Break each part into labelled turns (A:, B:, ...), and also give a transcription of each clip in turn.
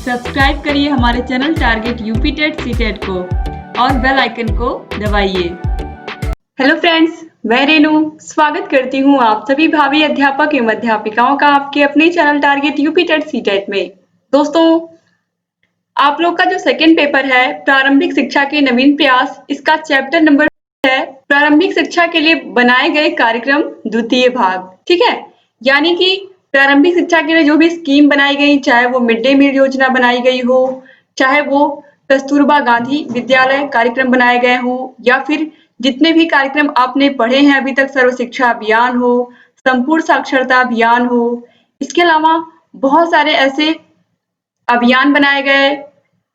A: Subscribe करिए हमारे channel target UP TET CTET को और बेल आइकन को दबाइए। हेलो फ्रेंड्स, मैं रेनू स्वागत करती हूँ आप सभी भावी अध्यापक एवं अध्यापिकाओं का आपके अपने channel target UP TET CTET में। दोस्तों, आप लोग का जो सेकेंड पेपर है प्रारंभिक शिक्षा के नवीन प्रयास, इसका चैप्टर नंबर है प्रारंभिक शिक्षा के लिए बनाए गए कार्यक्रम द्वितीय भाग। ठीक है, यानी कि प्रारंभिक शिक्षा के लिए जो भी स्कीम बनाई गई, चाहे वो मिड डे मील योजना बनाई गई हो, चाहे वो कस्तूरबा गांधी विद्यालय कार्यक्रम बनाए गए हो, या फिर जितने भी कार्यक्रम आपने पढ़े हैं अभी तक, सर्व शिक्षा अभियान हो, संपूर्ण साक्षरता अभियान हो, इसके अलावा बहुत सारे ऐसे अभियान बनाए गए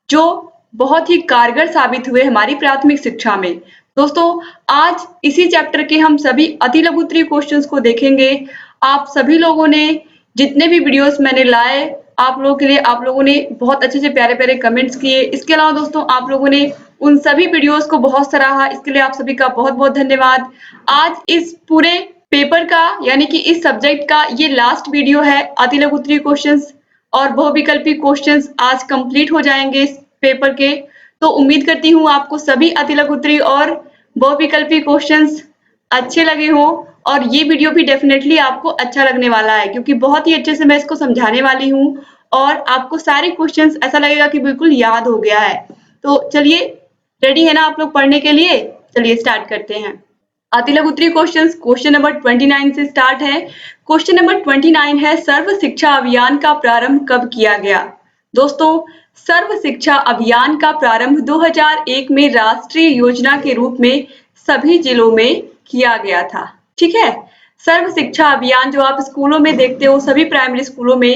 A: जो बहुत ही कारगर साबित हुए हमारी प्राथमिक शिक्षा में। दोस्तों, आज इसी चैप्टर के हम सभी अति लघु उत्तरीय क्वेश्चंस को देखेंगे। आप सभी लोगों ने जितने भी वीडियोस मैंने लाए आप लोगों के लिए, आप लोगों ने बहुत अच्छे से प्यारे प्यारे कमेंट्स किए। इसके अलावा दोस्तों, आप लोगों ने उन सभी वीडियोस को बहुत सराहा, इसके लिए आप सभी का बहुत बहुत धन्यवाद। आज इस पूरे पेपर का यानी कि इस सब्जेक्ट का ये लास्ट वीडियो है। अति लघु उत्तरीय क्वेश्चंस और बहुविकल्पी क्वेश्चंस आज कंप्लीट हो जाएंगे इस पेपर के। तो उम्मीद करती हूँ आपको सभी अति लघु उत्तरीय और बहुविकल्पी क्वेश्चंस अच्छे लगे हों, और ये वीडियो भी डेफिनेटली आपको अच्छा लगने वाला है, क्योंकि बहुत ही अच्छे से मैं इसको समझाने वाली हूँ और आपको सारे क्वेश्चंस ऐसा लगेगा कि बिल्कुल याद हो गया है। तो चलिए, रेडी है ना आप लोग पढ़ने के लिए? चलिए स्टार्ट करते हैं। अति लघु उत्तरीय क्वेश्चंस क्वेश्चन नंबर 29 से स्टार्ट है। क्वेश्चन नंबर 29 है, सर्व शिक्षा अभियान का प्रारंभ कब किया गया? दोस्तों, सर्व शिक्षा अभियान का प्रारंभ 2001 में राष्ट्रीय योजना के रूप में सभी जिलों में किया गया था। ठीक है, सर्व शिक्षा अभियान जो आप स्कूलों में देखते हो, सभी प्राइमरी स्कूलों में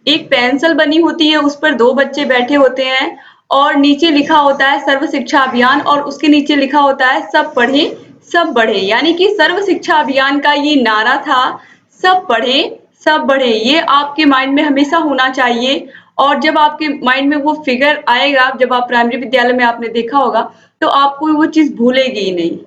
A: एक पेंसिल बनी होती है, उस पर दो बच्चे बैठे होते हैं और नीचे लिखा होता है सर्व शिक्षा अभियान, और उसके नीचे लिखा होता है सब पढ़ें सब बढ़े। यानी कि सर्व शिक्षा अभियान का ये नारा था, सब पढ़ें सब बढ़े। ये आपके माइंड में हमेशा होना चाहिए, और जब आपके माइंड में वो फिगर आएगा, जब आप प्राइमरी विद्यालय में आपने देखा होगा, तो आपको वो चीज भूलेगी ही नहीं।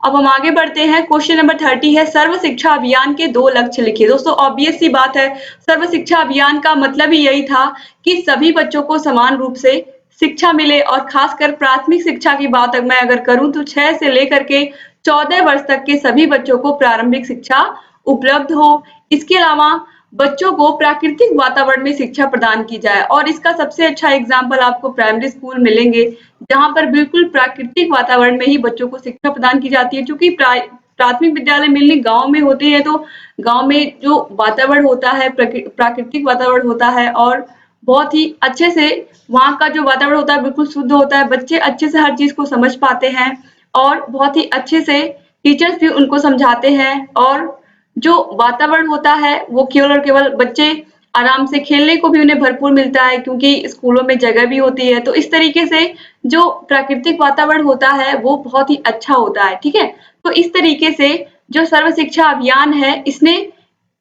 A: अब हम आगे बढ़ते हैं। क्वेश्चन नंबर 30 है, सर्व शिक्षा अभियान के 2 लक्ष्य लिखिए। दोस्तों, ऑब्वियस सी बात है, सर्व शिक्षा अभियान का मतलब ही यही था कि सभी बच्चों को समान रूप से शिक्षा मिले, और खासकर प्राथमिक शिक्षा की बात मैं अगर करूं तो 6 से लेकर के 14 वर्ष तक के सभी बच्चों को प्रारंभिक शिक्षा उपलब्ध हो। इसके अलावा बच्चों को प्राकृतिक वातावरण में शिक्षा प्रदान की जाए, और इसका सबसे अच्छा एग्जाम्पल आपको प्राइमरी स्कूल मिलेंगे, जहां पर बिल्कुल प्राकृतिक वातावरण में ही बच्चों को शिक्षा प्रदान की जाती है। क्योंकि प्राथमिक विद्यालय मिलने गांव में होते हैं, तो गांव में जो वातावरण होता है प्राकृतिक वातावरण होता है, और बहुत ही अच्छे से वहाँ का जो वातावरण होता है बिल्कुल शुद्ध होता है। बच्चे अच्छे से हर चीज को समझ पाते हैं, और बहुत ही अच्छे से टीचर्स भी उनको समझाते हैं, और जो वातावरण होता है वो केवल और केवल बच्चे आराम से खेलने को भी उन्हें भरपूर मिलता है, क्योंकि स्कूलों में जगह भी होती है। तो इस तरीके से जो प्राकृतिक वातावरण होता है वो बहुत ही अच्छा होता है। ठीक है, तो इस तरीके से जो सर्व शिक्षा अभियान है, इसने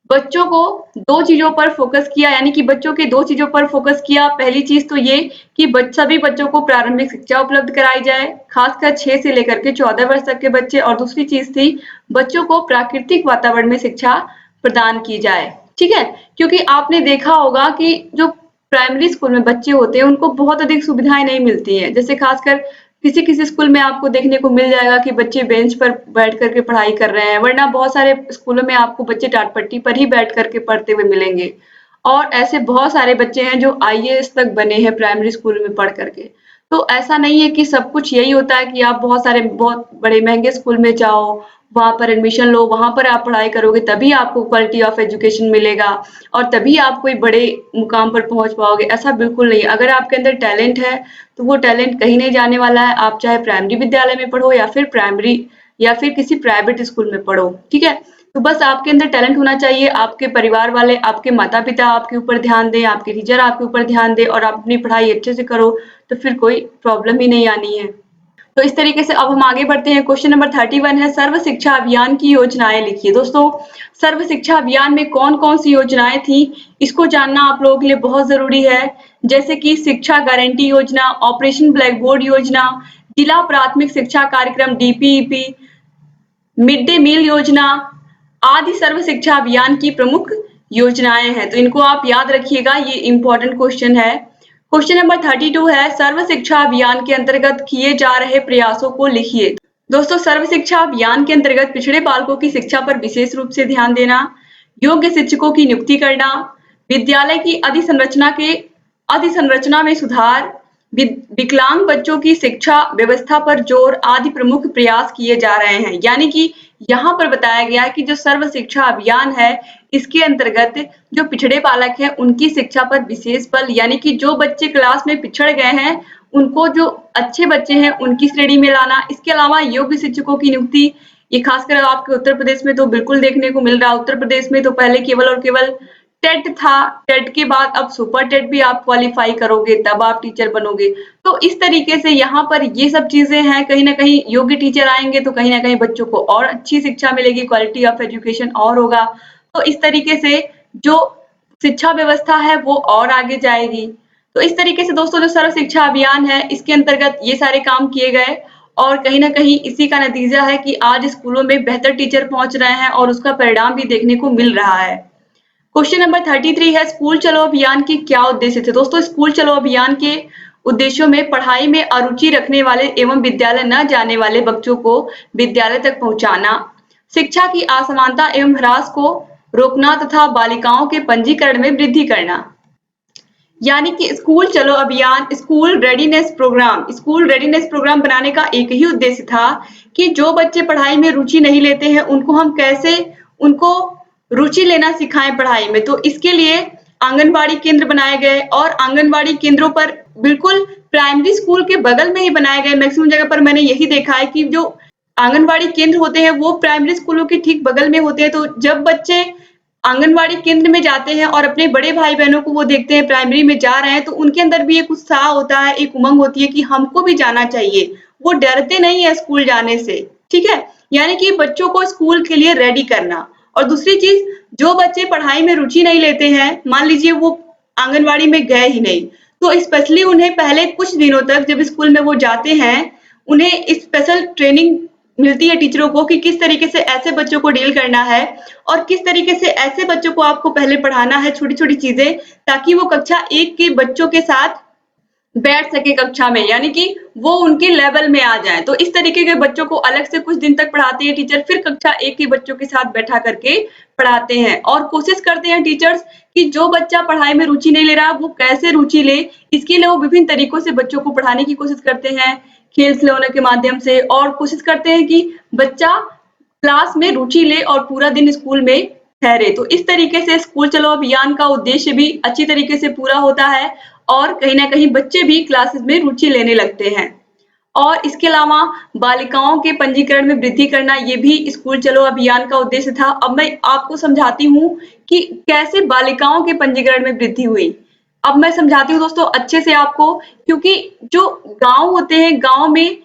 A: बच्चों को 2 चीजों पर फोकस किया, यानी कि बच्चों के 2 चीजों पर फोकस किया। पहली चीज तो ये कि सभी बच्चों को प्रारंभिक शिक्षा उपलब्ध कराई जाए, खासकर 6 से लेकर के 14 वर्ष तक के बच्चे, और दूसरी चीज थी बच्चों को प्राकृतिक वातावरण में शिक्षा प्रदान की जाए। ठीक है, क्योंकि आपने देखा होगा कि जो प्राइमरी स्कूल में बच्चे होते हैं उनको बहुत अधिक सुविधाएं नहीं मिलती हैं। जैसे खासकर किसी किसी स्कूल में आपको देखने को मिल जाएगा कि बच्चे बेंच पर बैठ करके पढ़ाई कर रहे हैं, वरना बहुत सारे स्कूलों में आपको बच्चे टाट पट्टी पर ही बैठ करके पढ़ते हुए मिलेंगे। और ऐसे बहुत सारे बच्चे हैं जो आईएएस तक बने हैं प्राइमरी स्कूल में पढ़ करके। तो ऐसा नहीं है कि सब कुछ यही होता है कि आप बहुत बड़े महंगे स्कूल में जाओ, वहां पर एडमिशन लो, वहां पर आप पढ़ाई करोगे, तभी आपको क्वालिटी ऑफ एजुकेशन मिलेगा और तभी आप कोई बड़े मुकाम पर पहुंच पाओगे। ऐसा बिल्कुल नहीं। अगर आपके अंदर टैलेंट है तो वो टैलेंट कहीं नहीं जाने वाला है, आप चाहे प्राइमरी विद्यालय में पढ़ो या फिर किसी प्राइवेट स्कूल में पढ़ो। ठीक है, तो बस आपके अंदर टैलेंट होना चाहिए, आपके परिवार वाले, आपके माता पिता आपके ऊपर ध्यान दें, आपके टीचर आपके ऊपर ध्यान दें, और आप अपनी पढ़ाई अच्छे से करो, तो फिर कोई प्रॉब्लम ही नहीं आनी है। तो इस तरीके से अब हम आगे बढ़ते हैं। क्वेश्चन नंबर 31 है, सर्व शिक्षा अभियान की योजनाएं लिखिए। दोस्तों, सर्व शिक्षा अभियान में कौन कौन सी योजनाएं थी, इसको जानना आप लोगों के लिए बहुत जरूरी है। जैसे कि शिक्षा गारंटी योजना, ऑपरेशन ब्लैक बोर्ड योजना, जिला प्राथमिक शिक्षा कार्यक्रम डीपीईपी, मिड डे मील योजना आदि सर्व शिक्षा अभियान की प्रमुख योजनाएं हैं। तो इनको आप याद रखिएगा, ये इंपॉर्टेंट क्वेश्चन है। क्वेश्चन नंबर 32 है, सर्व शिक्षा अभियान के अंतर्गत किए जा रहे प्रयासों को लिखिए। दोस्तों, सर्व शिक्षा अभियान के अंतर्गत पिछड़े बालकों की शिक्षा पर विशेष रूप से ध्यान देना, योग्य शिक्षकों की नियुक्ति करना, विद्यालय की अधिसंरचना में सुधार, विकलांग बच्चों की शिक्षा व्यवस्था पर जोर आदि प्रमुख प्रयास किए जा रहे हैं। यानी कि यहाँ पर बताया गया है कि जो सर्व शिक्षा अभियान है, इसके अंतर्गत जो पिछड़े बालक हैं उनकी शिक्षा पर विशेष बल, यानी कि जो बच्चे क्लास में पिछड़ गए हैं उनको जो अच्छे बच्चे हैं उनकी श्रेणी में लाना। इसके अलावा योग्य शिक्षकों की नियुक्ति, ये खासकर आपके उत्तर प्रदेश में तो बिल्कुल देखने को मिल रहा है। उत्तर प्रदेश में तो पहले केवल और केवल टेट था, टेट के बाद अब सुपर टेट भी आप क्वालिफाई करोगे तब आप टीचर बनोगे। तो इस तरीके से यहाँ पर ये सब चीजें हैं, कहीं ना कहीं योग्य टीचर आएंगे तो कहीं ना कहीं बच्चों को और अच्छी शिक्षा मिलेगी, क्वालिटी ऑफ एजुकेशन और होगा। तो इस तरीके से जो शिक्षा व्यवस्था है वो और आगे जाएगी। तो इस तरीके से दोस्तों जो सर्व शिक्षा अभियान है इसके अंतर्गत ये सारे काम किए गए और कहीं ना कहीं इसी का नतीजा है कि आज स्कूलों में बेहतर टीचर पहुंच रहे हैं और उसका परिणाम भी देखने को मिल रहा है। क्वेश्चन नंबर 33 है, स्कूल चलो अभियान के क्या उद्देश्य थे। दोस्तों, स्कूल चलो अभियान के उद्देश्यों में पढ़ाई में अरुचि रखने वाले एवं विद्यालय न जाने वाले बच्चों को विद्यालय तक पहुंचाना, शिक्षा की असमानता एवं ह्रास को रोकना तथा बालिकाओं के पंजीकरण में वृद्धि करना। यानी कि स्कूल चलो अभियान स्कूल रेडीनेस प्रोग्राम बनाने का एक ही उद्देश्य था कि जो बच्चे पढ़ाई में रुचि नहीं लेते हैं उनको हम कैसे उनको रुचि लेना सिखाएं पढ़ाई में। तो इसके लिए आंगनबाड़ी केंद्र बनाए गए और आंगनबाड़ी केंद्रों पर बिल्कुल प्राइमरी स्कूल के बगल में ही बनाए गए। मैक्सिमम जगह पर मैंने यही देखा है कि जो आंगनबाड़ी केंद्र होते हैं वो प्राइमरी स्कूलों के ठीक बगल में होते हैं। तो जब बच्चे आंगनबाड़ी केंद्र में जाते हैं और अपने बड़े भाई बहनों को वो देखते हैं प्राइमरी में जा रहे हैं तो उनके अंदर भी एक उत्साह होता है, एक उमंग होती है कि हमको भी जाना चाहिए। वो डरते नहीं है स्कूल जाने से, ठीक है। यानी कि बच्चों को स्कूल के लिए रेडी करना। और दूसरी चीज, जो बच्चे पढ़ाई में रुचि नहीं लेते हैं, मान लीजिए वो आंगनबाड़ी में गए ही नहीं, तो स्पेशली उन्हें पहले कुछ दिनों तक जब स्कूल में वो जाते हैं उन्हें स्पेशल ट्रेनिंग मिलती है टीचरों को कि किस तरीके से ऐसे बच्चों को डील करना है और किस तरीके से ऐसे बच्चों को आपको पहले पढ़ाना है, छोटी छोटी चीजें, ताकि वो कक्षा 1 के बच्चों के साथ बैठ सके कक्षा में, यानी कि वो उनके लेवल में आ जाए। तो इस तरीके के बच्चों को अलग से कुछ दिन तक पढ़ाते हैं टीचर, फिर कक्षा 1 के बच्चों के साथ बैठा करके पढ़ाते हैं और कोशिश करते हैं टीचर्स कि जो बच्चा पढ़ाई में रुचि नहीं ले रहा वो कैसे रुचि ले। इसके लिए वो विभिन्न तरीकों से बच्चों को पढ़ाने की कोशिश करते हैं, खेल खिलौने के माध्यम से, और कोशिश करते हैं कि बच्चा क्लास में रुचि ले और पूरा दिन स्कूल में ठहरे। तो इस तरीके से स्कूल चलो अभियान का उद्देश्य भी अच्छी तरीके से पूरा होता है और कहीं ना कहीं बच्चे भी क्लासेस में रुचि लेने लगते हैं। और इसके अलावा बालिकाओं के पंजीकरण में वृद्धि करना, ये भी स्कूल चलो अभियान का उद्देश्य था। अब मैं आपको समझाती हूँ कि कैसे बालिकाओं के पंजीकरण में वृद्धि हुई। अब मैं समझाती हूँ दोस्तों अच्छे से आपको, क्योंकि जो गांव होते हैं, गांव में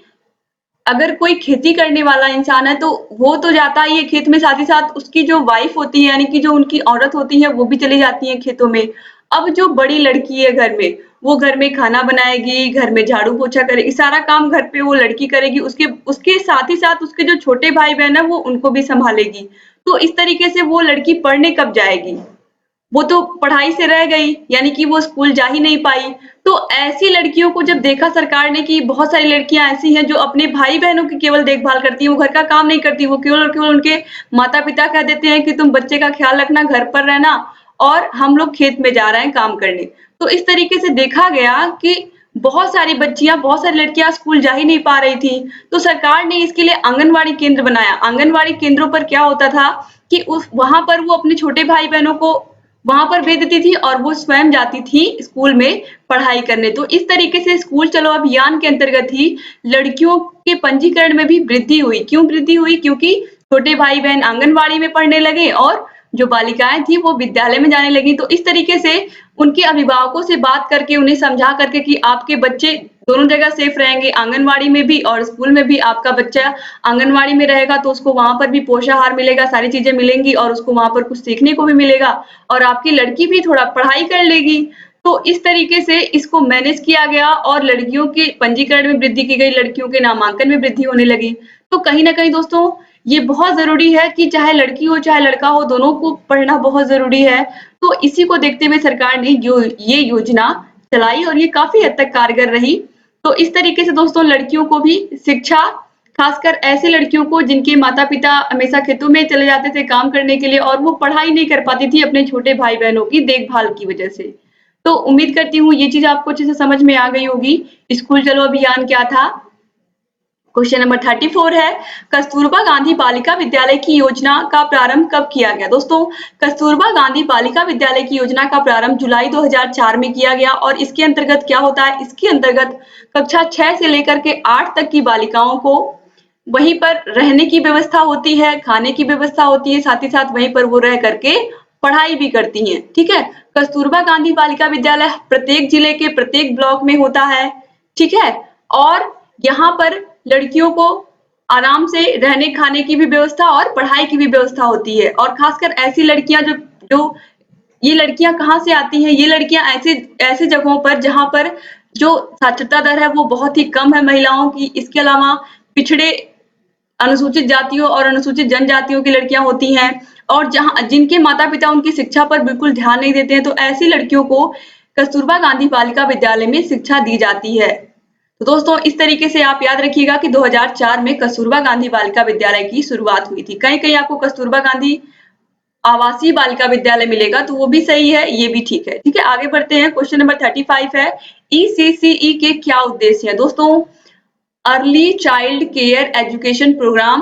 A: अगर कोई खेती करने वाला इंसान है तो वो तो जाता ही है खेत में, साथ ही साथ उसकी जो वाइफ होती है यानी कि जो उनकी औरत होती है वो भी चली जाती है खेतों में। अब जो बड़ी लड़की है घर में, वो घर में खाना बनाएगी, घर में झाड़ू पोछा करेगी, सारा काम घर पे वो लड़की करेगी। उसके उसके साथ ही साथ उसके जो छोटे भाई बहन है वो उनको भी संभालेगी। तो इस तरीके से वो लड़की पढ़ने कब जाएगी, वो तो पढ़ाई से रह गई, यानी कि वो स्कूल जा ही नहीं पाई। तो ऐसी लड़कियों को जब देखा सरकार ने कि बहुत सारी लड़कियां ऐसी हैं जो अपने भाई बहनों की केवल देखभाल करती हैं, वो घर का काम नहीं करती, वो केवल और केवल उनके माता पिता कह देते हैं कि तुम बच्चे का ख्याल रखना, घर पर रहना, और हम लोग खेत में जा रहे हैं काम करने। तो इस तरीके से देखा गया कि बहुत सारी बच्चियां, बहुत सारी लड़कियां स्कूल जा ही नहीं पा रही थी। तो सरकार ने इसके लिए आंगनबाड़ी केंद्र बनाया। आंगनबाड़ी केंद्रों पर क्या होता था कि वहां पर वो अपने छोटे भाई बहनों को वहां पर भेज देती थी और वो स्वयं जाती थी स्कूल में पढ़ाई करने। तो इस तरीके से स्कूल चलो अभियान के अंतर्गत ही लड़कियों के पंजीकरण में भी वृद्धि हुई। क्यों वृद्धि हुई? क्योंकि छोटे भाई बहन आंगनबाड़ी में पढ़ने लगे और जो बालिकाएं थी वो विद्यालय में जाने लगी। तो इस तरीके से उनके अभिभावकों से बात करके, उन्हें समझा करके कि आपके बच्चे दोनों जगह सेफ रहेंगे, आंगनबाड़ी में भी और स्कूल में भी। आपका बच्चा आंगनबाड़ी में रहेगा तो उसको वहां पर भी पोषाहार मिलेगा, सारी चीजें मिलेंगी और उसको वहां पर कुछ सीखने को भी मिलेगा, और आपकी लड़की भी थोड़ा पढ़ाई कर लेगी। तो इस तरीके से इसको मैनेज किया गया और लड़कियों के पंजीकरण में वृद्धि की गई, लड़कियों के नामांकन में वृद्धि होने लगी। तो कहीं ना कहीं दोस्तों ये बहुत जरूरी है कि चाहे लड़की हो चाहे लड़का हो, दोनों को पढ़ना बहुत जरूरी है। तो इसी को देखते हुए सरकार ने ये योजना चलाई और ये काफी हद तक कारगर रही। तो इस तरीके से दोस्तों लड़कियों को भी शिक्षा, खासकर ऐसी लड़कियों को जिनके माता-पिता हमेशा खेतों में चले जाते थे काम करने के लिए और वो पढ़ाई नहीं कर पाती थी अपने छोटे भाई-बहनों की देखभाल की वजह से। तो उम्मीद करती हूँ ये चीज़ आपको अच्छे से समझ में आ गई होगी। स्कूल चलो अभियान क्या था? क्वेश्चन नंबर 34 है, कस्तूरबा गांधी बालिका विद्यालय की योजना का प्रारंभ कब किया गया? दोस्तों, कस्तूरबा गांधी बालिका विद्यालय की योजना का प्रारंभ जुलाई 2004 में किया गया और इसके अंतर्गत क्या होता है? इसके अंतर्गत कक्षा 6 से लेकर के 8 तक की बालिकाओं को वहीं पर रहने की व्यवस्था होती है, खाने की व्यवस्था होती है, साथ ही साथ वहीं पर वो रह करके पढ़ाई भी करती हैं, ठीक है? कस्तूरबा गांधी बालिका विद्यालय प्रत्येक जिले के प्रत्येक ब्लॉक में होता है, ठीक है? और यहाँ पर लड़कियों को आराम से रहने खाने की भी व्यवस्था और पढ़ाई की भी व्यवस्था होती है और खासकर ऐसी लड़कियां जो जो ये लड़कियां कहाँ से आती हैं? ये लड़कियां ऐसे ऐसे जगहों पर जहां पर जो साक्षरता दर है वो बहुत ही कम है महिलाओं की। इसके अलावा पिछड़े अनुसूचित जातियों और अनुसूचित जनजातियों की लड़कियां होती हैं और जहां जिनके माता-पिता उनकी शिक्षा पर बिल्कुल ध्यान नहीं देते हैं, तो ऐसी लड़कियों को कस्तूरबा गांधी बालिका विद्यालय में शिक्षा दी जाती है। तो दोस्तों इस तरीके से आप याद रखिएगा कि 2004 में कस्तूरबा गांधी बालिका विद्यालय की शुरुआत हुई थी। कहीं-कहीं आपको कस्तूरबा गांधी आवासीय बालिका विद्यालय मिलेगा तो वो भी सही है, ये भी ठीक है। ठीक है, आगे बढ़ते हैं। क्वेश्चन नंबर 35 है, ईसीसीई के क्या उद्देश्य है? दोस्तों, early child care education programme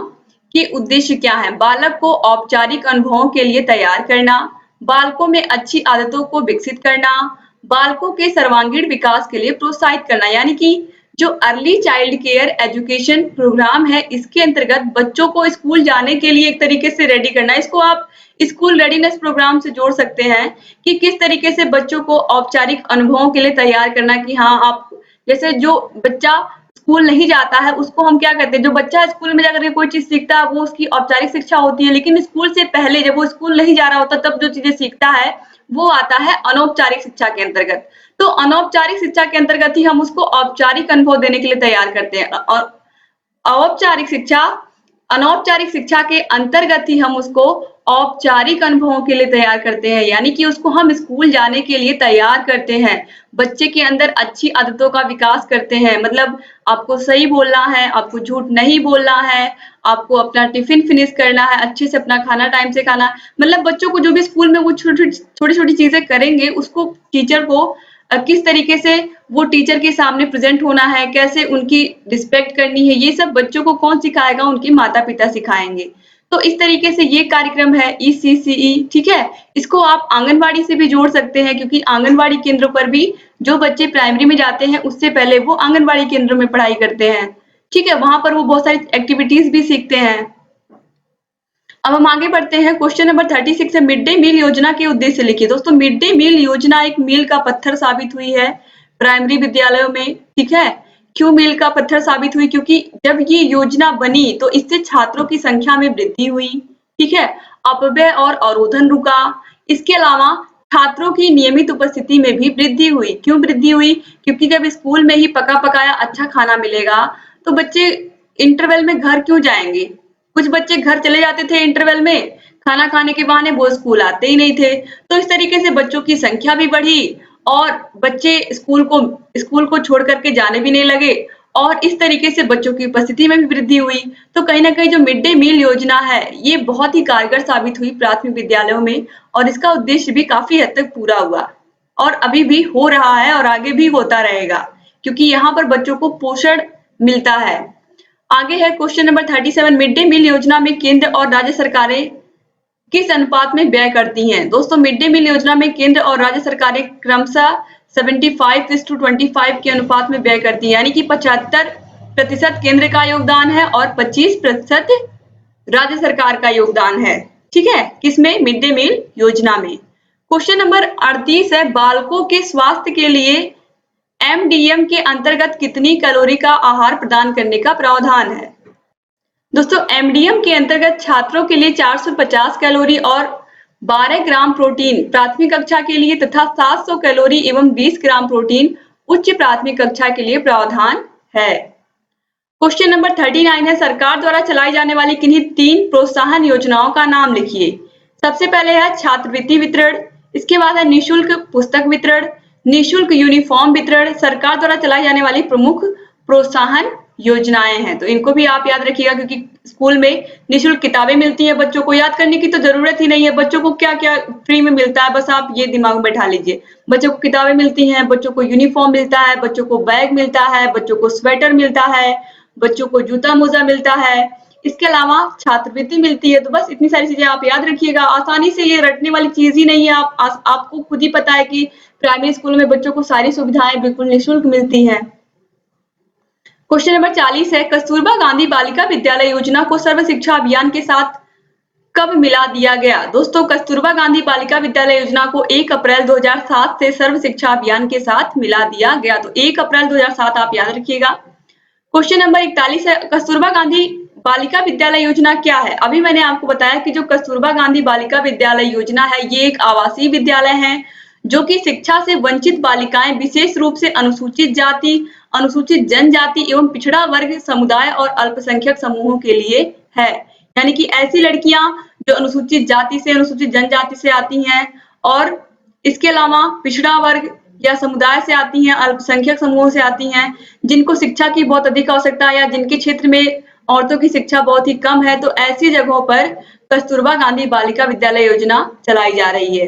A: के उद्देश्य क्या है? बालक को औपचारिक अनुभवों के लिए तैयार करना, बालकों में अच्छी आदतों को विकसित करना, बालकों के सर्वांगीण विकास के लिए प्रोत्साहित करना। यानी कि जो early child care education programme है, इसके अंतर्गत बच्चों को स्कूल जाने के लिए एक तरीके से रेडी करना। इसको आप स्कूल रेडीनेस प्रोग्राम से जोड़ सकते हैं कि किस तरीके से बच्चों को औपचारिक अनुभवों के लिए तैयार करना कि हाँ, आप जैसे जो बच्चा स्कूल नहीं जाता है उसको हम क्या कहते हैं, जो बच्चा स्कूल में जाकर के कोई चीज सीखता है वो उसकी औपचारिक शिक्षा होती है, लेकिन स्कूल से पहले जब वो स्कूल नहीं जा रहा होता तब जो चीजें सीखता है वो आता है अनौपचारिक शिक्षा के अंतर्गत। तो अनौपचारिक शिक्षा के अंतर्गत ही हम उसको औपचारिक अनुभव देने के लिए तैयार करते हैं और औपचारिक शिक्षा अनौपचारिक शिक्षा के अंतर्गत ही हम उसको औपचारिक अनुभवों के लिए तैयार करते हैं, यानी कि उसको हम स्कूल जाने के लिए तैयार करते हैं, बच्चे के अंदर अच्छी आदतों का विकास करते हैं। मतलब आपको सही बोलना है, आपको झूठ नहीं बोलना है, आपको अपना टिफिन फिनिश करना है, अच्छे से अपना खाना टाइम से खाना। मतलब बच्चों को जो भी स्कूल में वो छोटी-छोटी चीजें करेंगे उसको टीचर को किस तरीके से वो टीचर के सामने प्रेजेंट होना है, कैसे उनकी रिस्पेक्ट करनी है, ये सब बच्चों को कौन सिखाएगा? उनके माता-पिता सिखाएंगे। तो इस तरीके से ये कार्यक्रम है ईसीसीई, ठीक है? इसको आप आंगनवाड़ी से भी जोड़ सकते हैं क्योंकि आंगनवाड़ी केंद्र पर भी जो बच्चे प्राइमरी में जाते हैं उससे पहले वो आंगनवाड़ी केंद्र में पढ़ाई करते हैं, ठीक है? वहां पर वो बहुत सारी एक्टिविटीज भी सीखते हैं। अब हम आगे बढ़ते हैं। क्वेश्चन नंबर 36 है, मिड डे मील योजना के उद्देश्य लिखिए। दोस्तों, मिड डे मील योजना एक मील का पत्थर साबित हुई है प्राइमरी विद्यालयों में, ठीक है? क्यों मील का पत्थर साबित हुई? क्योंकि जब ये योजना बनी तो इससे छात्रों की संख्या में वृद्धि हुई, ठीक है? अपव्यय और अवरोधन रुका। इसके अलावा छात्रों की नियमित उपस्थिति में भी वृद्धि हुई। क्यों वृद्धि हुई? क्योंकि जब स्कूल में ही पका पकाया अच्छा खाना मिलेगा तो बच्चे इंटरवल में घर क्यों जाएंगे? कुछ बच्चे घर चले जाते थे इंटरवल में, खाना खाने के बहाने वो स्कूल आते ही नहीं थे। तो इस तरीके से बच्चों की संख्या भी बढ़ी और बच्चे स्कूल को छोड़ करके जाने भी नहीं लगे और इस तरीके से बच्चों की उपस्थिति में भी वृद्धि हुई। तो कहीं न कहीं जो मिड डे मील योजना है, ये बहुत ही कारगर साबित हुई प्राथमिक विद्यालयों में और इसका उद्देश्य भी काफ़ी हद तक पूरा हुआ और अभी भी हो रहा है और आगे भी होता रहेगा क्योंकि यहाँ पर बच्चों को पोषण मिलता है। आगे है question number 37, mid day meal योजना में केंद्र और राज्य सरकारें किस अनुपात में व्यय करती हैं? दोस्तों, मिड डे मील योजना में केंद्र और राज्य सरकारें क्रमशः 75:25 के अनुपात में व्यय करती हैं, यानी कि 75% केंद्र का योगदान है और 25% राज्य सरकार का योगदान है, ठीक है? किसमें? मिड डे मील योजना में। क्वेश्चन नंबर 38 है, बालकों के स्वास्थ्य के लिए एमडीएम के अंतर्गत कितनी कैलोरी का आहार प्रदान करने का प्रावधान है? दोस्तों, एमडीएम के अंतर्गत छात्रों के लिए 450 कैलोरी और 12 ग्राम प्रोटीन प्राथमिक कक्षा के लिए तथा 700 कैलोरी एवं 20 ग्राम प्रोटीन उच्च प्राथमिक कक्षा के लिए प्रावधान है। क्वेश्चन नंबर 39 है, सरकार द्वारा चलाई जाने वाली किन्हीं 3 प्रोत्साहन योजनाओं का नाम लिखिए। सबसे पहले है छात्रवृत्ति वितरण, इसके बाद है निःशुल्क पुस्तक वितरण, निःशुल्क यूनिफॉर्म वितरण सरकार द्वारा चलाई जाने वाली प्रमुख प्रोत्साहन योजनाएं हैं। तो इनको भी आप याद रखिएगा, क्योंकि स्कूल में निःशुल्क किताबें मिलती हैं, बच्चों को याद करने की तो जरूरत ही नहीं है। बच्चों को क्या क्या फ्री में मिलता है, बस आप ये दिमाग में बैठा लीजिए। बच्चों को किताबें मिलती हैं, बच्चों को यूनिफॉर्म मिलता है, बच्चों को बैग मिलता है, बच्चों को स्वेटर मिलता है, बच्चों को जूता मोजा मिलता है, इसके अलावा छात्रवृत्ति मिलती है। तो बस इतनी सारी चीजें आप याद रखिएगा। आसानी से ये रटने वाली चीज ही नहीं है। आपको खुद ही पता है कि प्राइमरी स्कूल में बच्चों को सारी सुविधाएं बिल्कुल निःशुल्क मिलती हैं। क्वेश्चन नंबर 40 है, कस्तूरबा गांधी बालिका विद्यालय योजना को सर्व शिक्षा अभियान के साथ कब मिला दिया गया? दोस्तों, कस्तूरबा गांधी बालिका विद्यालय योजना को 1 अप्रैल 2007 से सर्व शिक्षा अभियान के साथ मिला दिया गया। तो 1 अप्रैल 2007 आप याद रखिएगा। क्वेश्चन नंबर 41 है, कस्तूरबा गांधी बालिका विद्यालय योजना क्या है? अभी मैंने आपको बताया कि जो कस्तूरबा गांधी बालिका विद्यालय योजना है, ये एक आवासीय विद्यालय है जो कि शिक्षा से वंचित बालिकाएं, विशेष रूप से अनुसूचित जाति, अनुसूचित जनजाति एवं पिछड़ा वर्ग समुदाय और अल्पसंख्यक समूहों के लिए है। यानी कि ऐसी लड़कियां जो अनुसूचित जाति से, अनुसूचित जनजाति से आती हैं और इसके अलावा पिछड़ा वर्ग या समुदाय से आती हैं, अल्पसंख्यक समूहों से आती हैं, जिनको शिक्षा की बहुत अधिक आवश्यकता है या जिनके क्षेत्र में औरतों की शिक्षा बहुत ही कम है, तो ऐसी जगहों पर कस्तूरबा गांधी बालिका विद्यालय योजना चलाई जा रही है।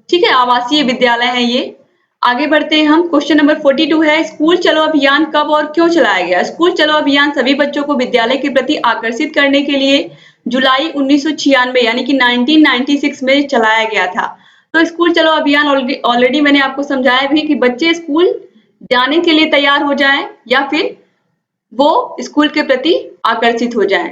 A: ठीक है, आवासीय विद्यालय है ये। आगे बढ़ते हैं हम। क्वेश्चन नंबर 42 है, स्कूल चलो अभियान कब और क्यों चलाया गया? स्कूल चलो अभियान सभी बच्चों को विद्यालय के प्रति आकर्षित करने के लिए जुलाई 1996 यानी कि 1996 में चलाया गया था। तो स्कूल चलो अभियान ऑलरेडी मैंने आपको समझाया भी कि बच्चे स्कूल जाने के लिए तैयार हो जाएं या फिर वो स्कूल के प्रति आकर्षित हो जाएं।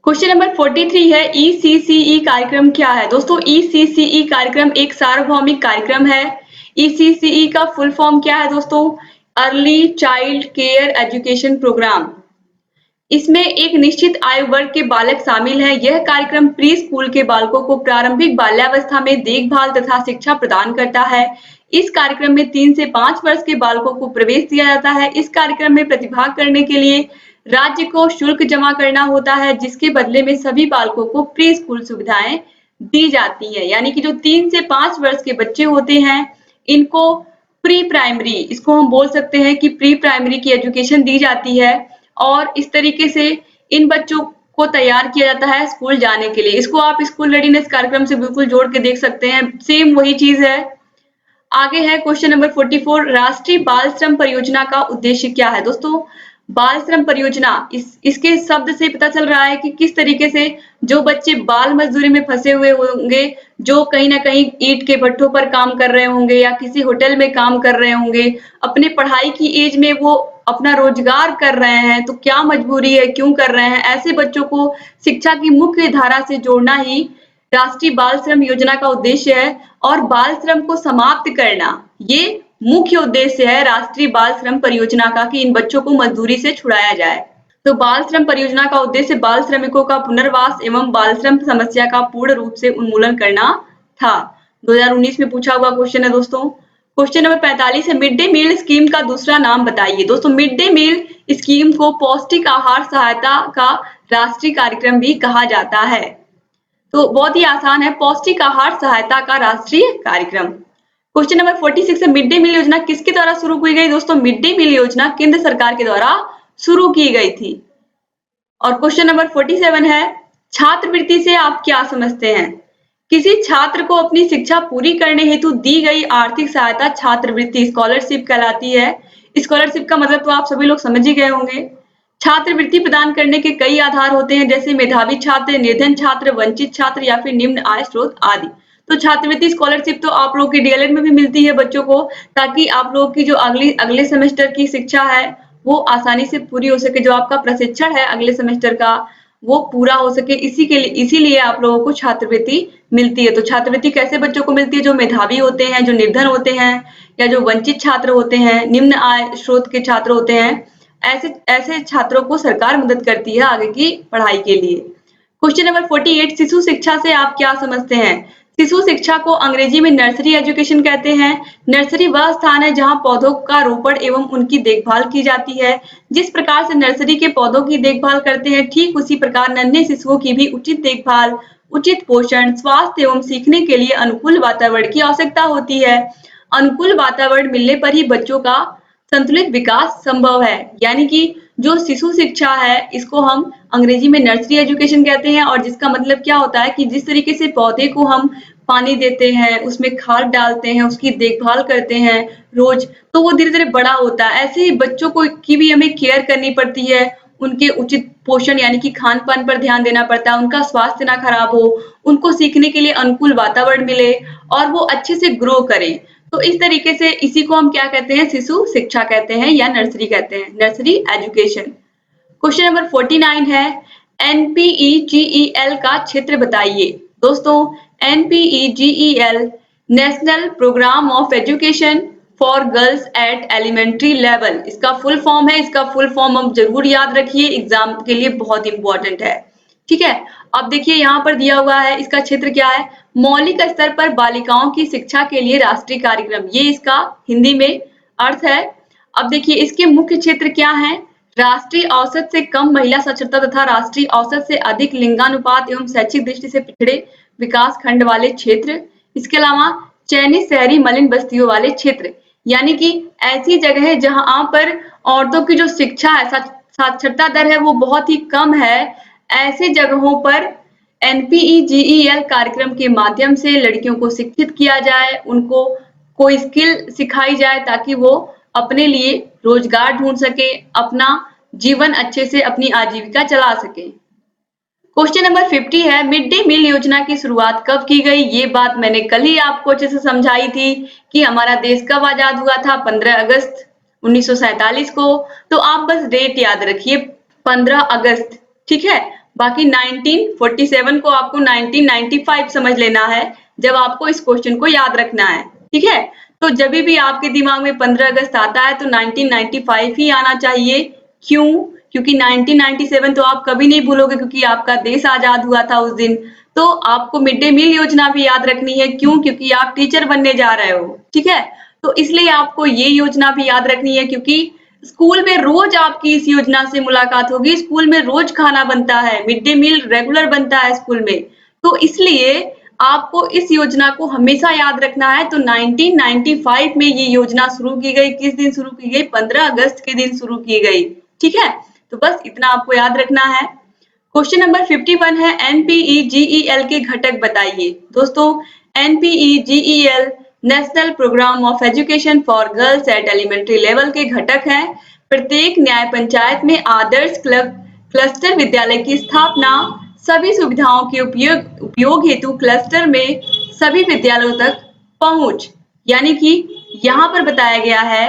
A: क्वेश्चन नंबर 43 है, ECCE कार्यक्रम क्या है? दोस्तों, ECCE कार्यक्रम एक सार्वभौमिक कार्यक्रम है। ECCE का फुल फॉर्म क्या है दोस्तों? Early child care education programme. इसमें एक निश्चित आयु वर्ग के बालक शामिल हैं। यह कार्यक्रम प्री स्कूल के बालकों को प्रारंभिक बाल्यावस्था में देखभाल तथा शिक्षा प्रदान करता है। इस कार्यक्रम में 3 से 5 वर्ष के बालकों को प्रवेश दिया जाता है। इस कार्यक्रम में प्रतिभाग करने के लिए राज्य को शुल्क जमा करना होता है, जिसके बदले में सभी बालकों को प्री स्कूल सुविधाएं दी जाती है। यानी कि जो 3 से 5 वर्ष के बच्चे होते हैं, इनको प्री प्राइमरी, इसको हम बोल सकते हैं कि प्री प्राइमरी की एजुकेशन दी जाती है और इस तरीके से इन बच्चों को तैयार किया जाता है स्कूल जाने के लिए। इसको आप स्कूल रेडीनेस कार्यक्रम से बिल्कुल जोड़ के देख सकते हैं, सेम वही चीज है। आगे है क्वेश्चन नंबर 44, राष्ट्रीय बाल श्रम परियोजना का उद्देश्य क्या है? दोस्तों, बाल श्रम परियोजना, इसके शब्द से पता चल रहा है कि किस तरीके से जो बच्चे बाल मजदूरी में फंसे हुए होंगे, जो कहीं ना कहीं ईंट के भट्ठों पर काम कर रहे होंगे या किसी होटल में काम कर रहे होंगे, अपने पढ़ाई की एज में वो अपना रोजगार कर रहे हैं, तो क्या मजबूरी है, क्यों कर रहे हैं, ऐसे बच्चों को शिक्षा की मुख्य धारा से जोड़ना ही राष्ट्रीय बाल श्रम योजना का उद्देश्य है। और बाल श्रम को समाप्त करना, ये मुख्य उद्देश्य है राष्ट्रीय बाल श्रम परियोजना का, कि इन बच्चों को मजदूरी से छुड़ाया जाए। तो बाल श्रम परियोजना का उद्देश्य बाल श्रमिकों का पुनर्वास एवं बाल श्रम समस्या का पूर्ण रूप से उन्मूलन करना था। 2019 में पूछा हुआ क्वेश्चन है दोस्तों। क्वेश्चन नंबर 45 है, मिड डे मील स्कीम का दूसरा नाम बताइए। दोस्तों, मिड डे मील स्कीम को पौष्टिक आहार सहायता का राष्ट्रीय कार्यक्रम भी कहा जाता है। तो बहुत ही आसान है, पौष्टिक आहार सहायता का राष्ट्रीय कार्यक्रम। क्वेश्चन नंबर 46 है, मिड डे मील योजना किसके द्वारा शुरू की गई? दोस्तों, मिड डे मील योजना केंद्र सरकार के द्वारा शुरू की गई थी। और क्वेश्चन नंबर 47 है, छात्रवृत्ति से आप क्या समझते हैं? किसी छात्र को अपनी शिक्षा पूरी करने हेतु दी गई आर्थिक सहायता छात्रवृत्ति स्कॉलरशिप कहलाती है। स्कॉलरशिप का मतलब तो आप सभी लोग समझ ही गए होंगे। छात्रवृत्ति प्रदान करने के कई आधार होते हैं, जैसे मेधावी छात्र, निर्धन छात्र, वंचित छात्र या फिर निम्न आय स्रोत आदि। तो छात्रवृत्ति स्कॉलरशिप तो आप लोग की डीएलएड में भी मिलती है बच्चों को, ताकि आप लोग की जो अगले सेमेस्टर की शिक्षा है वो आसानी से पूरी हो सके, जो आपका प्रशिक्षण है अगले सेमेस्टर का वो पूरा हो सके, इसीलिए आप लोगों को छात्रवृत्ति मिलती है। तो छात्रवृत्ति कैसे बच्चों को मिलती है? जो मेधावी होते हैं, जो निर्धन होते हैं या जो वंचित छात्र होते हैं, निम्न आय स्रोत के छात्र होते हैं, ऐसे छात्रों को सरकार मदद करती है आगे की पढ़ाई के लिए। क्वेश्चन नंबर 48, शिशु शिक्षा से आप क्या समझते हैं? शिशु शिक्षा को अंग्रेजी में नर्सरी एजुकेशन कहते हैं। नर्सरी वह स्थान है जहां पौधों का रोपण एवं उनकी देखभाल की जाती है। जिस प्रकार से नर्सरी के पौधों की देखभाल करते हैं, ठीक उसी प्रकार नन्हे शिशुओं की भी उचित देखभाल, उचित पोषण, स्वास्थ्य एवं सीखने के लिए अनुकूल वातावरण की आवश्यकता होती है। अनुकूल वातावरण मिलने पर ही बच्चों का संतुलित विकास संभव है। यानी कि जो शिशु शिक्षा है इसको हम अंग्रेजी में नर्सरी एजुकेशन कहते हैं, और जिसका मतलब क्या होता है कि जिस तरीके से पौधे को हम पानी देते हैं, उसमें खाद डालते हैं, उसकी देखभाल करते हैं रोज, तो वो धीरे-धीरे बड़ा होता है। ऐसे ही बच्चों को की भी हमें केयर करनी पड़ती है, उनके उचित पोषण यानी कि खान-पान पर ध्यान देना पड़ता है, उनका स्वास्थ्य ना खराब हो, उनको सीखने के लिए अनुकूल वातावरण मिले और वो अच्छे से ग्रो करें। तो इस तरीके से इसी को हम क्या कहते हैं, शिशु शिक्षा कहते हैं या नर्सरी कहते हैं, नर्सरी एजुकेशन। क्वेश्चन नंबर 49 है, एनपीईजीईएल का क्षेत्र बताइए। दोस्तों, NPEGEL national programme of education for girls at elementary level, इसका फुल फॉर्म है। इसका फुल फॉर्म आप जरूर याद रखिए, एग्जाम के लिए बहुत इंपॉर्टेंट है। ठीक है, अब देखिए यहाँ पर दिया हुआ है, इसका क्षेत्र क्या है, मौलिक स्तर पर बालिकाओं की शिक्षा के लिए राष्ट्रीय कार्यक्रम, ये इसका हिंदी में अर्थ है। अब देखिए इसके मुख्य क्षेत्र क्या है, राष्ट्रीय औसत से कम महिला साक्षरता तथा राष्ट्रीय औसत से अधिक लिंगानुपात एवं शैक्षिक दृष्टि से पिछड़े विकास खंड वाले क्षेत्र, इसके अलावा चयनित शहरी मलिन बस्तियों वाले क्षेत्र, यानी कि ऐसी जगह जहां पर औरतों की जो शिक्षा है, साक्षरता दर है वो बहुत ही कम है, ऐसे जगहों पर एनपीईजीईएल कार्यक्रम के माध्यम से लड़कियों को शिक्षित किया जाए, उनको कोई स्किल सिखाई जाए ताकि वो अपने लिए रोजगार ढूंढ सके, अपना जीवन अच्छे से अपनी आजीविका चला सके। क्वेश्चन नंबर 50 है, मिड डे मील योजना की शुरुआत कब की गई। ये बात मैंने कल ही आपको अच्छे से समझाई थी कि हमारा देश कब आजाद हुआ था, 15 अगस्त 1947 को। तो आप बस डेट याद रखिए 15 अगस्त, ठीक है। बाकी 1947 को आपको 1995 समझ लेना है जब आपको इस क्वेश्चन को याद रखना है, ठीक है। तो जब भी आपके दिमाग में 15 अगस्त आता है तो 1995 ही आना चाहिए। क्यों? क्योंकि 1997 तो आप कभी नहीं भूलोगे, क्योंकि आपका देश आजाद हुआ था उस दिन। तो आपको मिड डे मील योजना भी याद रखनी है। क्यों? क्योंकि आप टीचर बनने जा रहे हो, ठीक है। तो इसलिए आपको ये योजना भी याद रखनी है, क्योंकि स्कूल में रोज आपकी इस योजना से मुलाकात होगी। स्कूल में रोज खाना बनता है, मिड डे मील रेगुलर बनता है स्कूल में। तो इसलिए आपको इस योजना को हमेशा याद रखना है। तो 1995 में ये योजना शुरू की गई। किस दिन शुरू की गई? 15 अगस्त के दिन शुरू की गई, ठीक है। तो बस इतना आपको याद रखना है। क्वेश्चन नंबर 51 है, एनपीईजीईएल के घटक बताइए। दोस्तों, NPEGEL national programme of education for girls at elementary level के घटक हैं। प्रत्येक न्याय पंचायत में आदर्श क्लस्टर विद्यालय की स्थापना, सभी सुविधाओं के उपयोग हेतु क्लस्टर में सभी विद्यालयों तक पहुंच। यानी कि यहाँ पर बताया गया है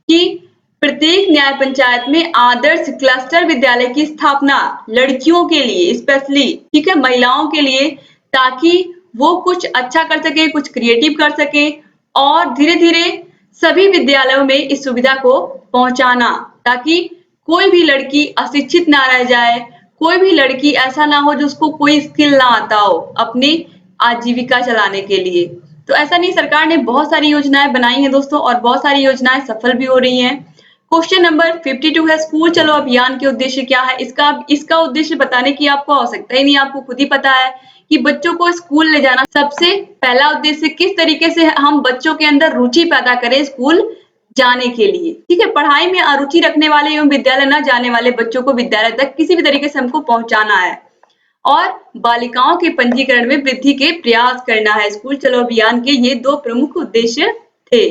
A: कि प्रत्येक न्याय पंचायत में आदर्श क्लस्टर विद्यालय की स्थापना लड़कियों के लिए स्पेशली, ठीक है, महिलाओं के लिए, ताकि वो कुछ अच्छा कर सके, कुछ क्रिएटिव कर सके, और धीरे धीरे सभी विद्यालयों में इस सुविधा को पहुंचाना, ताकि कोई भी लड़की अशिक्षित ना रह जाए, कोई भी लड़की ऐसा ना हो जो उसको कोई स्किल ना आता हो अपनी आजीविका चलाने के लिए। तो ऐसा नहीं, सरकार ने बहुत सारी योजनाएं बनाई हैं दोस्तों, और बहुत सारी योजनाएं सफल भी हो रही हैं। क्वेश्चन नंबर 52 है, स्कूल चलो अभियान के उद्देश्य क्या है। इसका उद्देश्य बताने की आपको आवश्यकता ही नहीं, आपको खुद ही पता है कि बच्चों को स्कूल ले जाना। सबसे पहला उद्देश्य किस तरीके से हम बच्चों के अंदर रुचि पैदा करें स्कूल जाने के लिए, ठीक है। पढ़ाई में अरुचि रखने वाले एवं विद्यालय न जाने वाले बच्चों को विद्यालय तक किसी भी तरीके से हमको पहुंचाना है, और बालिकाओं के पंजीकरण में वृद्धि के प्रयास करना है। स्कूल चलो अभियान के ये दो प्रमुख उद्देश्य थे।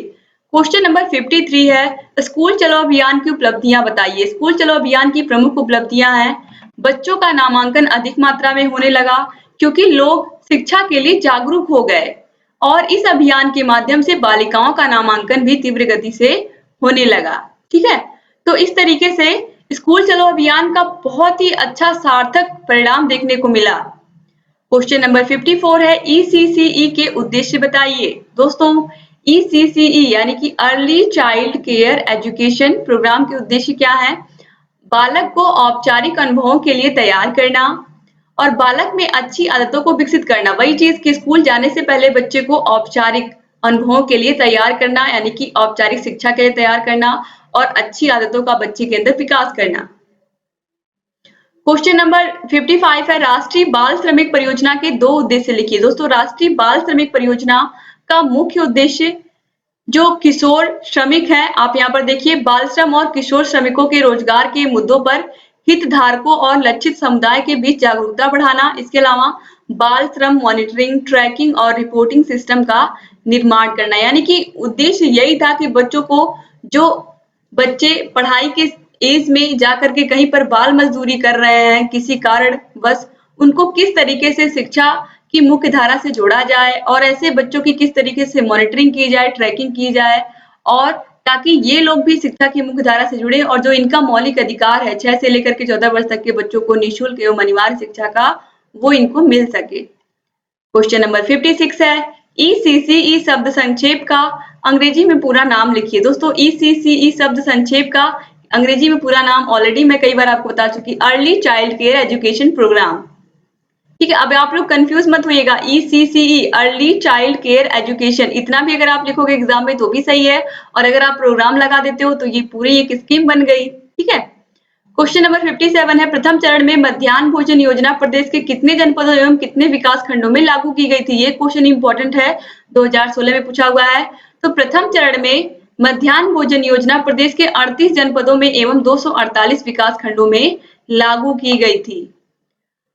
A: क्वेश्चन नंबर 53 है, स्कूल चलो अभियान की उपलब्धियां बताइए। स्कूल चलो अभियान की प्रमुख उपलब्धियां हैं, बच्चों का नामांकन अधिक मात्रा में होने लगा क्योंकि लोग शिक्षा के लिए जागरूक हो गए, और इस अभियान के माध्यम से बालिकाओं का नामांकन भी तीव्र गति से होने लगा, ठीक है। तो इस तरीके से स्कूल चलो अभियान का बहुत ही अच्छा सार्थक परिणाम देखने को मिला। क्वेश्चन नंबर 54 है, ईसीसीई के उद्देश्य बताइए। दोस्तों, ईसीसीई यानी कि early child care education programme के उद्देश्य क्या है? बालक को औपचारिक अनुभवों के लिए तैयार करना और बालक में अच्छी आदतों को विकसित करना। वही चीज कि स्कूल जाने से पहले बच्चे को औपचारिक अनुभवों के लिए तैयार करना, यानी कि औपचारिक शिक्षा के लिए तैयार करना और अच्छी आदतों का बच्चे के अंदर विकास करना। क्वेश्चन नंबर 55 है, राष्ट्रीय बाल श्रमिक परियोजना के दो उद्देश्य लिखिए। दोस्तों, राष्ट्रीय बाल श्रमिक परियोजना का मुख्य उद्देश्य जो किशोर श्रमिक हैं, आप यहाँ पर देखिए बाल श्रम और किशोर श्रमिकों के रोजगार के मुद्दों पर हितधारकों और लक्षित समुदाय के बीच जागरूकता बढ़ाना। इसके अलावा बाल श्रम मॉनिटरिंग, ट्रैकिंग और रिपोर्टिंग सिस्टम का निर्माण करना। यानी कि उद्देश्य यही था कि बच्चों को, जो बच्चे पढ़ाई के एज में जाकर के कहीं पर बाल मजदूरी कर रहे हैं किसी कारण बस, उनको किस तरीके से शिक्षा की मुख्य धारा से जोड़ा जाए और ऐसे बच्चों की किस तरीके से मॉनिटरिंग की जाए, ट्रैकिंग की जाए, और ताकि ये लोग भी शिक्षा की मुख्य धारा से जुड़े और जो इनका मौलिक अधिकार है 6 से लेकर के 14 वर्ष तक के बच्चों को निःशुल्क एवं अनिवार्य शिक्षा का, वो इनको मिल सके। क्वेश्चन नंबर 56 है, ईसीसीई शब्द संक्षेप का अंग्रेजी में पूरा नाम लिखिए। दोस्तों ईसीसीई शब्द संक्षेप का अंग्रेजी में पूरा नाम ऑलरेडी मैं कई बार आपको बता चुकी, early child care education programme. ठीक है, अब आप लोग कंफ्यूज मत होइएगा, ECCE early child care education, इतना भी अगर आप लिखोगे एग्जाम में तो भी सही है, और अगर आप प्रोग्राम लगा देते हो तो ये पूरी एक स्कीम बन गई। ठीक है, क्वेश्चन नंबर 57 है, प्रथम चरण में मध्याह्न भोजन योजना प्रदेश के कितने जनपदों एवं कितने विकास खंडों में लागू की गई थी? ये क्वेश्चन इंपॉर्टेंट है, 2016 में पूछा हुआ है। तो प्रथम चरण में मध्याह्न भोजन योजना प्रदेश के 38 जनपदों में एवं 248 विकास खंडों में लागू की गई थी।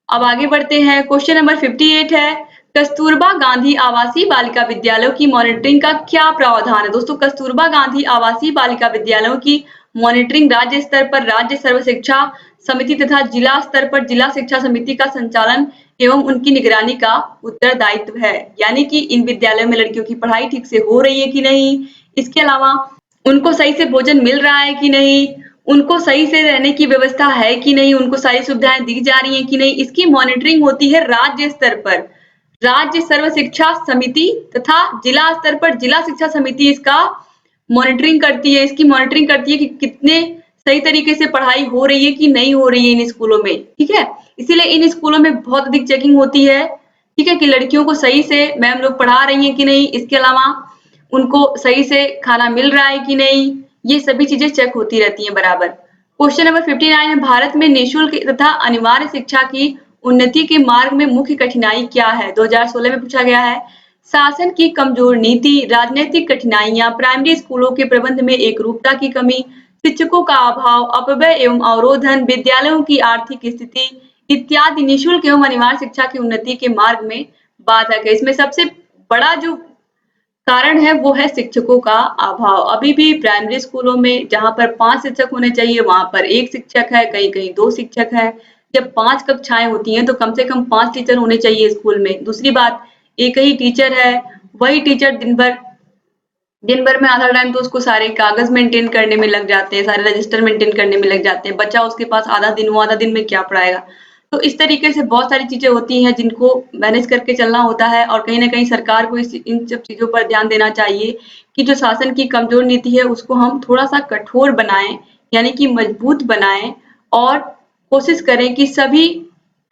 A: अब आगे बढ़ते हैं, क्वेश्चन नंबर 58 है, कस्तूरबा गांधी आवासीय बालिका विद्यालयों की मॉनिटरिंग का क्या प्रावधान है? दोस्तों कस्तूरबा गांधी आवासीय बालिका विद्यालयों की मॉनिटरिंग राज्य स्तर पर राज्य सर्व शिक्षा समिति तथा जिला स्तर पर जिला शिक्षा समिति का संचालन एवं उनकी निगरानी का उत्तरदायित्व है। यानी कि इन विद्यालयों में लड़कियों की पढ़ाई ठीक से हो रही है कि नहीं, इसके अलावा उनको सही से भोजन मिल रहा है कि नहीं, उनको सही से रहने की व्यवस्था है कि नहीं, उनको सारी सुविधाएं दी जा रही हैं कि नहीं, इसकी मॉनिटरिंग होती है राज्य स्तर पर। राज्य सर्व शिक्षा समिति तथा जिला स्तर पर जिला शिक्षा समिति इसका मॉनिटरिंग करती है, इसकी मॉनिटरिंग करती है कि कितने सही तरीके से पढ़ाई हो रही है कि नहीं हो रही है इन स्कूलों में। ठीक है, इसीलिए इन स्कूलों में बहुत अधिक चेकिंग होती है। ठीक है, कि लड़कियों को सही से मैम लोग पढ़ा रही हैं कि नहीं, इसके अलावा उनको सही से खाना मिल रहा है कि नहीं, ये सभी चीजें चेक होती रहती हैं बराबर। क्वेश्चन नंबर 59 है, भारत में निःशुल्क तथा अनिवार्य शिक्षा की उन्नति के मार्ग में मुख्य कठिनाई क्या है? 2016 में पूछा गया है। शासन की कमजोर नीति, राजनीतिक कठिनाइयां, प्राइमरी स्कूलों के प्रबंध में एकरूपता की कमी, शिक्षकों का अभाव, अपव्यय एवं अवरोधन, विद्यालयों की आर्थिक स्थिति इत्यादि निःशुल्क एवं अनिवार्य शिक्षा की उन्नति के मार्ग में बाधक है। इसमें सबसे बड़ा जो कारण है वो है शिक्षकों का अभाव। अभी भी प्राइमरी स्कूलों में जहाँ पर 5 शिक्षक होने चाहिए वहां पर 1 शिक्षक है, कहीं कहीं 2 शिक्षक है। जब 5 कक्षाएं होती हैं तो कम से कम 5 टीचर होने चाहिए स्कूल में। दूसरी बात, एक ही टीचर है, वही टीचर दिन भर में आधा टाइम तो उसको सारे कागज मेंटेन करने में लग जाते हैं, सारे रजिस्टर मेंटेन करने में लग जाते हैं। बच्चा उसके पास आधा दिन, वो आधा दिन में क्या पढ़ाएगा? तो इस तरीके से बहुत सारी चीजें होती हैं जिनको मैनेज करके चलना होता है, और कहीं ना कहीं सरकार को इन सब चीजों पर ध्यान देना चाहिए कि जो शासन की कमजोर नीति है उसको हम थोड़ा सा कठोर बनाएं, यानी कि मजबूत बनाएं, और कोशिश करें कि सभी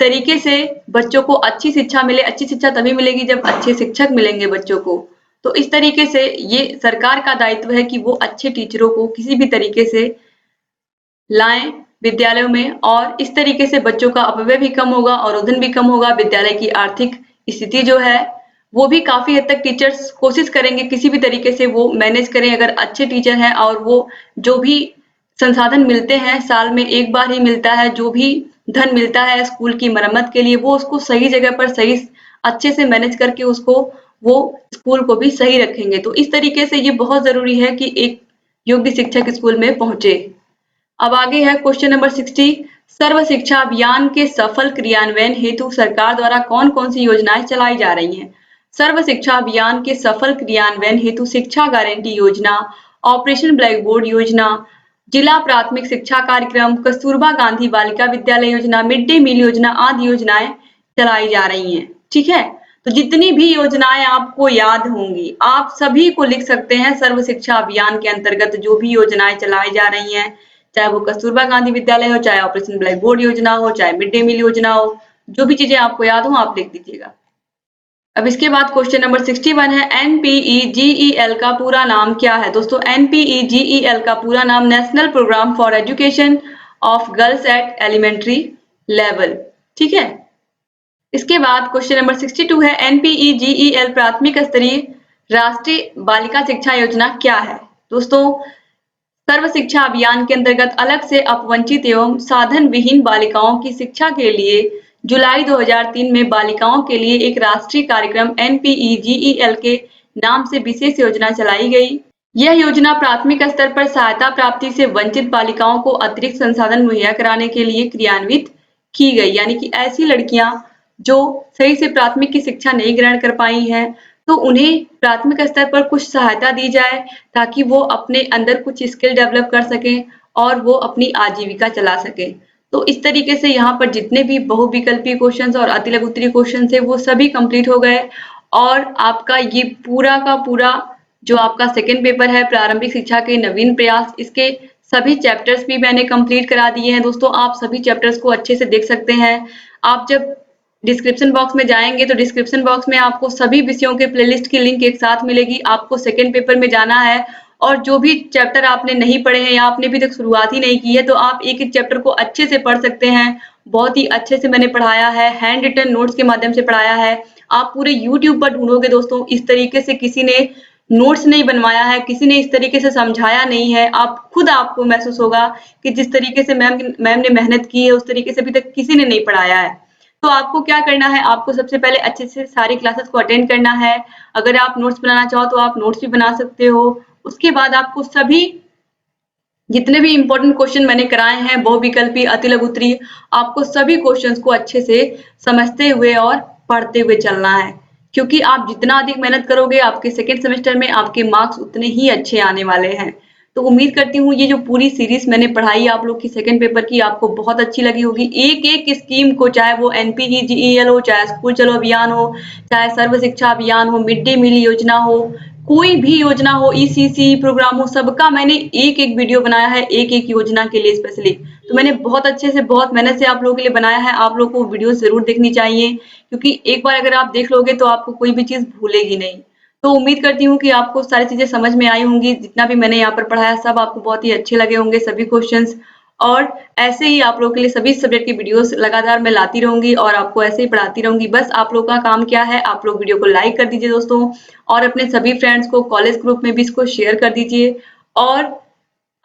A: तरीके से बच्चों को अच्छी शिक्षा मिले। अच्छी शिक्षा तभी मिलेगी जब अच्छे शिक्षक मिलेंगे बच्चों को। तो इस तरीके से ये सरकार का दायित्व है कि वो अच्छे टीचरों को किसी भी तरीके से लाएं विद्यालयों में, और इस तरीके से बच्चों का अपव्यय भी कम होगा और अवरोधन भी कम होगा। विद्यालय की आर्थिक स्थिति जो है वो भी काफी हद तक टीचर्स कोशिश करेंगे किसी भी तरीके से वो मैनेज करें। अगर अच्छे टीचर हैं और वो जो भी संसाधन मिलते हैं, साल में एक बार ही मिलता है, जो भी धन मिलता है स्कूल की मरम्मत के लिए, वो उसको सही जगह पर सही अच्छे से मैनेज करके उसको वो स्कूल को भी सही रखेंगे। तो इस तरीके से ये बहुत जरूरी है कि एक योग्य शिक्षक स्कूल में पहुंचे। अब आगे है क्वेश्चन नंबर 60, सर्व शिक्षा अभियान के सफल क्रियान्वयन हेतु सरकार द्वारा कौन कौन सी योजनाएं चलाई जा रही हैं? सर्व शिक्षा अभियान के सफल क्रियान्वयन हेतु शिक्षा गारंटी योजना, ऑपरेशन ब्लैक बोर्ड योजना, जिला प्राथमिक शिक्षा कार्यक्रम, कस्तूरबा गांधी बालिका विद्यालय योजना, मिड डे मील योजना आदि योजनाएं चलाई जा रही हैं। ठीक है, तो जितनी भी योजनाएं आपको याद होंगी आप सभी को लिख सकते हैं। सर्व शिक्षा अभियान के अंतर्गत जो भी योजनाएं चलाई जा रही हैं, चाहे वो कस्तूरबा गांधी विद्यालय हो, चाहे ऑपरेशन ब्लैक बोर्ड योजना हो, चाहे मिड डे मील योजना हो, जो भी चीजें आपको याद हो आप लिख दीजिएगा। अब इसके बाद क्वेश्चन नंबर 61 है, NPEGEL का पूरा नाम क्या है? दोस्तों NPEGEL का पूरा नाम national programme for education of girls at elementary level. ठीक है, इसके बाद क्वेश्चन नंबर 62 है, NPEGEL प्राथमिक स्तरीय राष्ट्रीय बालिका शिक्षा योजना क्या है? दोस्तों, सर्व शिक्षा अभियान के अंतर्गत अलग से अपवंचित एवं साधन विहीन बालिकाओं की शिक्षा के लिए जुलाई 2003 में बालिकाओं के लिए एक राष्ट्रीय कार्यक्रम NPEGEL के नाम से विशेष योजना चलाई गई। यह योजना प्राथमिक स्तर पर सहायता प्राप्ति से वंचित बालिकाओं को अतिरिक्त संसाधन मुहैया कराने के लिए क्रियान्वित की गई। यानी कि ऐसी लड़कियां जो सही से प्राथमिक की शिक्षा नहीं ग्रहण कर पाई हैं, तो उन्हें प्राथमिक स्तर पर कुछ सहायता दी जाए ताकि वो अपने अंदर कुछ स्किल डेवलप कर सकें और वो अपनी आजीविका चला सकें। तो इस तरीके से यहाँ पर जितने भी बहुविकल्पीय क्वेश्चंस और अति लघु उत्तरीय क्वेश्चन थे वो सभी कंप्लीट हो गए और आपका ये पूरा का पूरा जो आपका सेकंड पेपर है प्रारंभिक शिक्षा के नवीन प्रयास, इसके सभी चैप्टर्स भी मैंने कंप्लीट करा दिए हैं। दोस्तों, आप सभी चैप्टर्स को अच्छे से देख सकते हैं। आप जब डिस्क्रिप्शन बॉक्स में जाएंगे तो डिस्क्रिप्शन बॉक्स में आपको सभी विषयों के प्लेलिस्ट की लिंक एक साथ मिलेगी। आपको सेकंड पेपर में जाना है और जो भी चैप्टर आपने नहीं पढ़े हैं या आपने अभी तक शुरुआत ही नहीं की है, तो आप एक एक चैप्टर को अच्छे से पढ़ सकते हैं। बहुत ही अच्छे से मैंने पढ़ाया है, हैंड रिटन नोट्स के माध्यम से पढ़ाया है। आप पूरे यूट्यूब पर ढूंढोगे दोस्तों, इस तरीके से किसी ने नोट्स नहीं बनवाया है, किसी ने इस तरीके से समझाया नहीं है। आप खुद आपको महसूस होगा कि जिस तरीके से मैम ने मेहनत की है उस तरीके से अभी तक किसी ने नहीं पढ़ाया है। तो आपको क्या करना है, आपको सबसे पहले अच्छे से सारी क्लासेस को अटेंड करना है। अगर आप नोट्स बनाना चाहो तो आप नोट्स भी बना सकते हो। उसके बाद आपको सभी जितने भी इंपॉर्टेंट क्वेश्चन मैंने कराए हैं बहुविकल्पी अति लघु उत्तरीय, आपको सभी क्वेश्चंस को अच्छे से समझते हुए और पढ़ते हुए चलना है, क्योंकि आप जितना अधिक मेहनत करोगे आपके सेकेंड सेमेस्टर में आपके मार्क्स उतने ही अच्छे आने वाले हैं। तो उम्मीद करती हूँ ये जो पूरी सीरीज मैंने पढ़ाई आप लोग की सेकंड पेपर की आपको बहुत अच्छी लगी होगी। एक एक स्कीम को, चाहे वो NPEGEL हो, चाहे स्कूल चलो अभियान हो, चाहे सर्व शिक्षा अभियान हो, मिड डे मील योजना हो, कोई भी योजना हो, ECC प्रोग्राम हो, सबका मैंने एक एक वीडियो बनाया है एक एक योजना के लिए स्पेशली। तो मैंने बहुत अच्छे से बहुत मेहनत से आप लोगों के लिए बनाया है। आप लोगों को वीडियो जरूर देखनी चाहिए, क्योंकि एक बार अगर आप देख लोगे तो आपको कोई भी चीज भूलेगी नहीं। तो उम्मीद करती हूँ कि आपको सारी चीजें समझ में आई होंगी। जितना भी मैंने यहाँ पर पढ़ाया सब आपको बहुत ही अच्छे लगे होंगे सभी क्वेश्चंस। और ऐसे ही आप लोगों के लिए सभी सब्जेक्ट की वीडियोस लगातार मैं लाती रहूंगी और आपको ऐसे ही पढ़ाती रहूंगी। बस आप लोगों का काम क्या है, आप लोग वीडियो को लाइक कर दीजिए दोस्तों, और अपने सभी फ्रेंड्स को कॉलेज ग्रुप में भी इसको शेयर कर दीजिए। और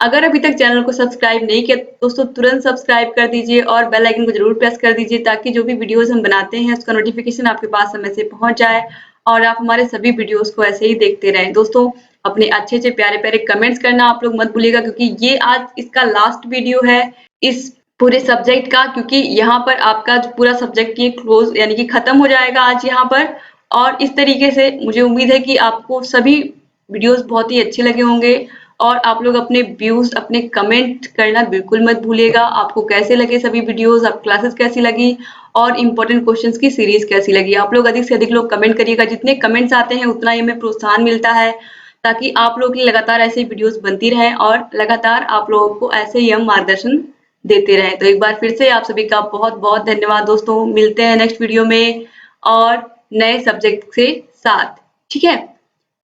A: अगर अभी तक चैनल को सब्सक्राइब नहीं किया दोस्तों, तुरंत सब्सक्राइब कर दीजिए और बेल आइकन को जरूर प्रेस कर दीजिए, ताकि जो भी वीडियोस हम बनाते हैं उसका नोटिफिकेशन आपके पास समय से पहुंच जाए और आप हमारे सभी वीडियोस को ऐसे ही देखते रहें। दोस्तों, अपने अच्छे अच्छे प्यारे प्यारे कमेंट्स करना आप लोग मत भूलिएगा, क्योंकि ये आज इसका लास्ट वीडियो है इस पूरे सब्जेक्ट का, क्योंकि यहाँ पर आपका जो पूरा सब्जेक्ट ये क्लोज यानी कि खत्म हो जाएगा आज यहाँ पर। और इस तरीके से मुझे उम्मीद है कि आपको सभी वीडियोस बहुत ही अच्छे लगे होंगे और आप लोग अपने व्यूज अपने कमेंट करना बिल्कुल मत भूलिएगा। आपको कैसे लगे सभी वीडियोस, आप क्लासेस कैसी लगी और इम्पोर्टेंट क्वेश्चंस की सीरीज कैसी लगी। आप लोग अधिक से अधिक लोग कमेंट करिएगा। जितने कमेंट्स आते हैं उतना ही हमें प्रोत्साहन मिलता है, ताकि आप लोगों की लगातार ऐसे वीडियोस बनती रहें और लगातार आप लोगों को ऐसे ही हम मार्गदर्शन देते रहें। तो एक बार फिर से आप सभी का बहुत बहुत धन्यवाद दोस्तों। मिलते हैं नेक्स्ट वीडियो में और नए सब्जेक्ट के साथ, ठीक है।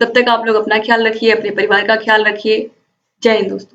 A: तब तक आप लोग अपना ख्याल रखिए, अपने परिवार का ख्याल रखिए। जय हिंद दोस्तों।